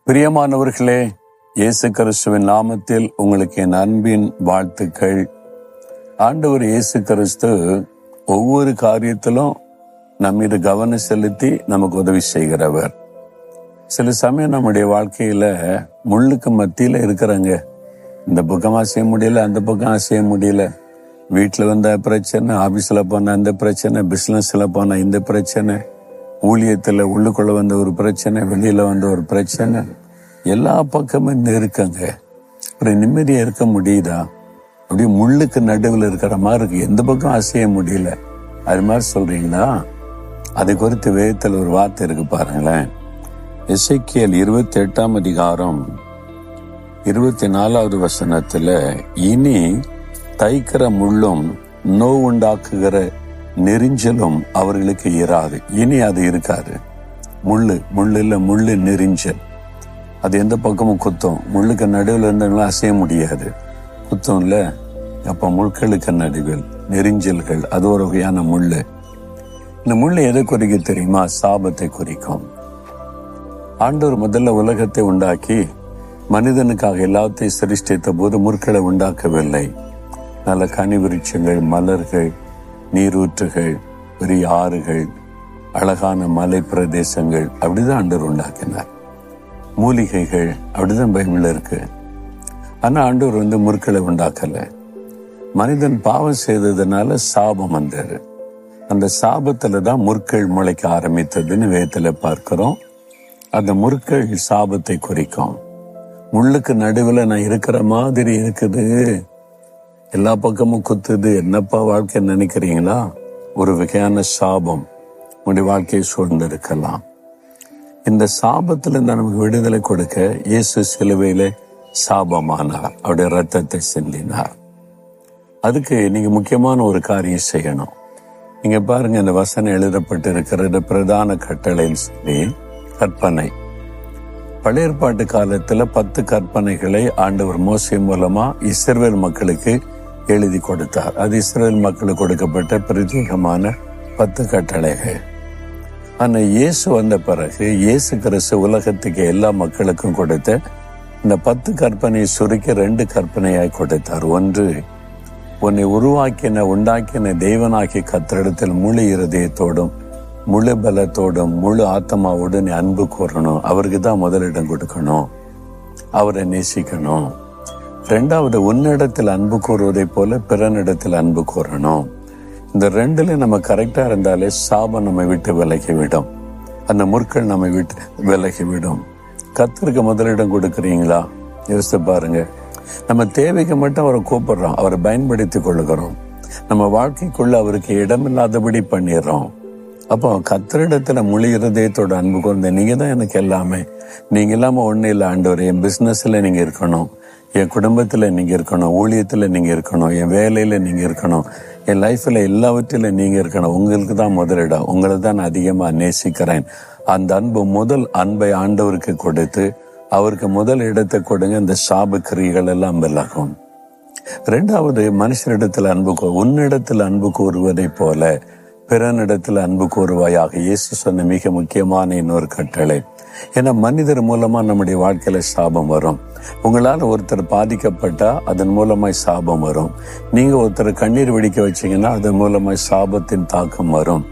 பிரியமானவர்களே, இயேசு கிறிஸ்துவின் நாமத்தில் உங்களுக்கு என் அன்பின் வாழ்த்துக்கள். ஆண்டவர் இயேசு கிறிஸ்து ஒவ்வொரு காரியத்திலும் நம்மீது கவனம் செலுத்தி நமக்கு உதவி செய்கிறவர். சில சமயம் நம்முடைய வாழ்க்கையில முள்ளுக்கு மத்தியில இருக்கிறாங்க. இந்த பக்கம் அசைய முடியல, அந்த பக்கம் அசைய முடியல. வீட்டுல வந்த பிரச்சனை, ஆபீஸ்ல போன அந்த பிரச்சனை, பிசினஸ்ல போன இந்த பிரச்சனை, ஊழியத்துல உள்ளுக்குள்ள வந்த ஒரு பிரச்சனை, வெளியில வந்த ஒரு பிரச்சனை, எல்லா பக்கமும் இருக்குங்க. அப்புறம் நிம்மதியா இருக்க முடியுதா? அப்படியே முள்ளுக்கு நடுவில் இருக்கிற மாதிரி இருக்கு, எந்த பக்கம் அசைய முடியல. அது மாதிரி சொல்றீங்களா? அதை குறித்து வேதத்தில் ஒரு வார்த்தை இருக்கு பாருங்களேன். எசேக்கியேல் 28 அதிகாரம் 24வது வசனத்துல, இனி தைக்கிற முள்ளும் நோவுண்டாக்குகிற நெரிஞ்சலும் அவர்களுக்கு இராது. இனி அது இருக்காது. முள்ளு நெரிஞ்சல், அது எந்த பக்கமும் குத்தும். முள்ளுக்கு நடுவில் இருந்தவங்களாம் அசைய முடியாது, குத்தும் இல்ல. அப்ப முட்களுக்கு நடுவில் நெரிஞ்சல்கள், அது ஒரு வகையான முள்ளு. இந்த முள்ளு எதை குறிக்க தெரியுமா? சாபத்தை குறிக்கும். ஆண்டவர் முதல்ல உலகத்தை உண்டாக்கி மனிதனுக்காக எல்லாத்தையும் சிருஷ்டித்த போது முற்களை உண்டாக்கவில்லை. நல்ல கனி விருட்சங்கள், மலர்கள், நீரூற்றுகள், பெரிய ஆறுகள், அழகான மலை பிரதேசங்கள், அப்படிதான் ஆண்டவர் உண்டாக்கினார். மூலிகைகள், அப்படிதான் பைபிள்ல இருக்கு. ஆனா ஆண்டவர் முற்களை உண்டாக்கல. மனிதன் பாவம் செய்ததுனால சாபம் வந்தாரு. அந்த சாபத்துலதான் முற்கள் முளைக்க ஆரம்பித்ததுன்னு வேதத்துல பார்க்கிறோம். அந்த முற்கள் சாபத்தை குறிக்கும். முள்ளுக்கு நடுவில் நான் இருக்கிற மாதிரி இருக்குது, எல்லா பக்கமும் குத்துது, என்னப்பா வாழ்க்கை நினைக்கிறீங்களா? ஒரு வகையான சாபம் உங்களுடைய வாழ்க்கையை சூழ்ந்து இருக்கலாம். இந்த சாபத்துல நமக்கு விடுதலை கொடுக்க இயேசு சிலுவையில சாபமானார், அவருடைய ரத்தத்தை சிந்தினார். அதுக்கு நீங்க முக்கியமான ஒரு காரியம் செய்யணும். நீங்க பாருங்க, இந்த வசனம் எழுதப்பட்டு இருக்கிற பிரதான கட்டளைன்னு சொல்லி கற்பனை. பழைய ஏற்பாட்டு காலத்துல 10 கற்பனைகளை ஆண்டவர் மோசே மூலமா இஸ்ரவேல் மக்களுக்கு எழுதி கொடுத்தார். அது இஸ்ரவேல் மக்களுக்கு கொடுக்கப்பட்ட பிரத்யேகமான 10 கட்டளைகள். ஆனா இயேசு வந்த பிறகு இயேசு கிறிஸ்து உலகத்துக்கு எல்லா மக்களுக்கும் கொடுத்த இந்த 10 கற்பனையை சுருக்கி 2 கற்பனையாய் கொடுத்தார். ஒன்று, உன்னை உண்டாக்கின தேவனாகிய கர்த்தரிடத்தில் முழு இருதயத்தோடும், முழு பலத்தோடும், முழு ஆத்மாவோடு நீ அன்பு கூறணும். அவருக்கு தான் முதலிடம் கொடுக்கணும், அவரை நேசிக்கணும். 2வது, உன்னிடத்தில் அன்பு கூறுவதை போல பிறனிடத்தில் அன்பு கூறணும். இந்த 2ல நம்ம கரெக்டா இருந்தாலே சாபம் நம்ம விட்டு விலகிவிடும், அந்த முற்கள் நம்ம விட்டு விலகிவிடும். கர்த்தருக்கு முதலிடம் கொடுக்குறீங்களா? யோசித்து பாருங்க. நம்ம தேவைக்கு மட்டும் அவரை கூப்பிடுறோம், அவரை பயன்படுத்தி கொள்ளுகிறோம், நம்ம வாழ்க்கைக்குள்ள அவருக்கு இடமில்லாதபடி பண்ணிடுறோம். அப்போ கர்த்தரிடத்துல முழு இருதயத்தோட அன்பு கூர்ந்த, நீங்க தான் எனக்கு எல்லாமே, நீங்க இல்லாம ஒண்ணு இல்லை ஆண்டவர். என் பிசினஸ்ல நீங்க இருக்கணும், என் குடும்பத்துல நீங்க இருக்கணும், ஊழியத்துல நீங்க இருக்கணும், என் வேலையில நீங்க இருக்கணும், என் லைஃப்ல எல்லாவற்றிலும் நீங்க இருக்கணும். உங்களுக்கு தான் முதலிடம், உங்களை தான் நான் அதிகமா நேசிக்கிறேன். அந்த முதல் அன்பை ஆண்டவருக்கு கொடுத்து அவருக்கு முதல் இடத்தை கொடுங்க. இந்த சாப கிரிகள் எல்லாம் விலகும். 2வது, மனுஷரிடத்தில் உன்னிடத்தில் அன்பு கூறுவதை போல பிறனிடத்தில் அன்பு கூறுவாயாக. இயேசு சொன்ன மிக முக்கியமான இன்னொரு கட்டளை. ஏன்னா மனிதர் மூலமா நம்முடைய வாழ்க்கையில சாபம் வரும். உங்களால ஒருத்தர் பாதிக்கப்பட்டா அதன் மூலமாய் சாபம் வரும். நீங்க ஒருத்தர் கண்ணீர் வெடிக்க வச்சீங்கன்னா அதன் மூலமாய் சாபத்தின் தாக்கம் வரும்.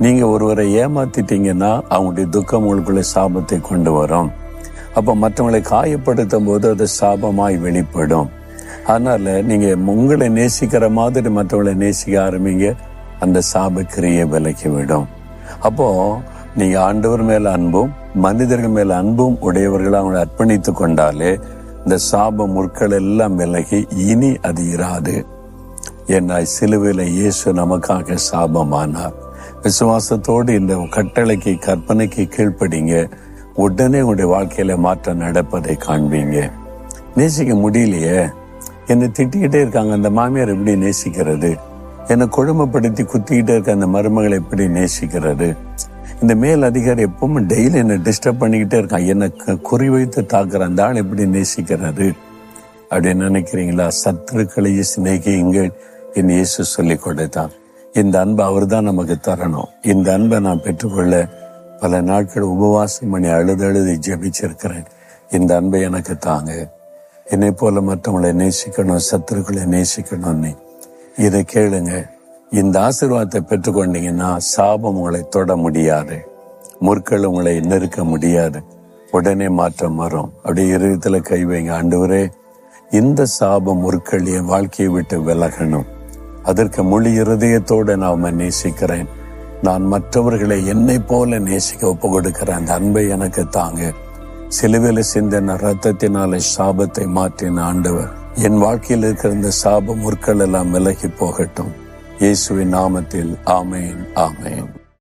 நீங்க ஒருவரை ஏமாத்திட்டீங்கன்னா அவங்களுடைய துக்கம் உங்களுக்குள்ள சாபத்தை கொண்டு வரும். அப்ப மற்றவங்களை காயப்படுத்தும் போது அது சாபமாய் வெளிப்படும். அதனால நீங்க உங்களை நேசிக்கிற மாதிரி மற்றவங்களை நேசிக்க ஆரம்பிங்க, அந்த சாபக்கிரியை விலக்கி விடும். அப்போ நீங்க ஆண்டவர் மேல அன்பும் மனிதர்கள் மேல அன்பும் உடையவர்கள் அவங்களை அர்ப்பணித்து கொண்டாலே இந்த சாப முற்கள் எல்லாம் விலகி இனி அது இராது. ஏன்னா சிலுவையில இயேசு நமக்காக சாபமானார். விசுவாசத்தோடு இந்த கட்டளைக்கு கற்பனைக்கு கீழ்ப்படிங்க, உடனே உங்களுடைய வாழ்க்கையில மாற்றம் நடப்பதை காண்பீங்க. நேசிக்க முடியலையே, என்னை திட்டிக்கிட்டே இருக்காங்க, அந்த மாமியார் எப்படி நேசிக்கிறது? என்னை கொடுமைப்படுத்தி குத்திக்கிட்டே இருக்க அந்த மருமகளை எப்படி நேசிக்கிறது? இந்த மேல் அதிகாரி எப்பவும் டெய்லி என்னை டிஸ்டர்ப் பண்ணிக்கிட்டே இருக்கான், என்னை குறிவைத்து தாக்குற அந்த ஆள் எப்படி நேசிக்கிறது அப்படின்னு நினைக்கிறீங்களா? சத்துருக்களையே சிநேகியுங்கள் என் இயேசு சொல்லி கொடுத்தான். இந்த அன்பை அவர் தான் நமக்கு தரணும். இந்த அன்பை நான் பெற்றுக்கொள்ள பல நாட்கள் உபவாசம் பண்ணி அழுது ஜெபிச்சிருக்கிறேன். இந்த அன்பை எனக்கு தாங்க. என்னை போல மற்றவங்களை நேசிக்கணும், சத்துருக்களை நேசிக்கணும்னு இதை கேளுங்க. இந்த ஆசீர்வாதத்தை பெற்றுக்கொண்டீங்கன்னா சாபம் உங்களை தொட முடியாது, முற்கள் உங்களை நெருக்க முடியாது, உடனே மாற்றம் வரும். அப்படியே இருதயத்துல கை வைங்க. ஆண்டவரே, இந்த சாபம் முற்கள் என் வாழ்க்கையை விட்டு விலகணும். அதற்கு முழு இருதயத்தோடு நான் நேசிக்கிறேன். நான் மற்றவர்களை என்னை போல நேசிக்க ஒப்பு கொடுக்கிறேன். அந்த அன்பை எனக்கு தாங்க. சிலுவையில சிந்தின ரத்தத்தினால சாபத்தை மாற்றின ஆண்டவர், என் வாழ்க்கையில் இருக்கிற இந்த சாப முற்கள் எல்லாம் விலகி போகட்டும். இயேசுவின் நாமத்தில் ஆமேன், ஆமேன்.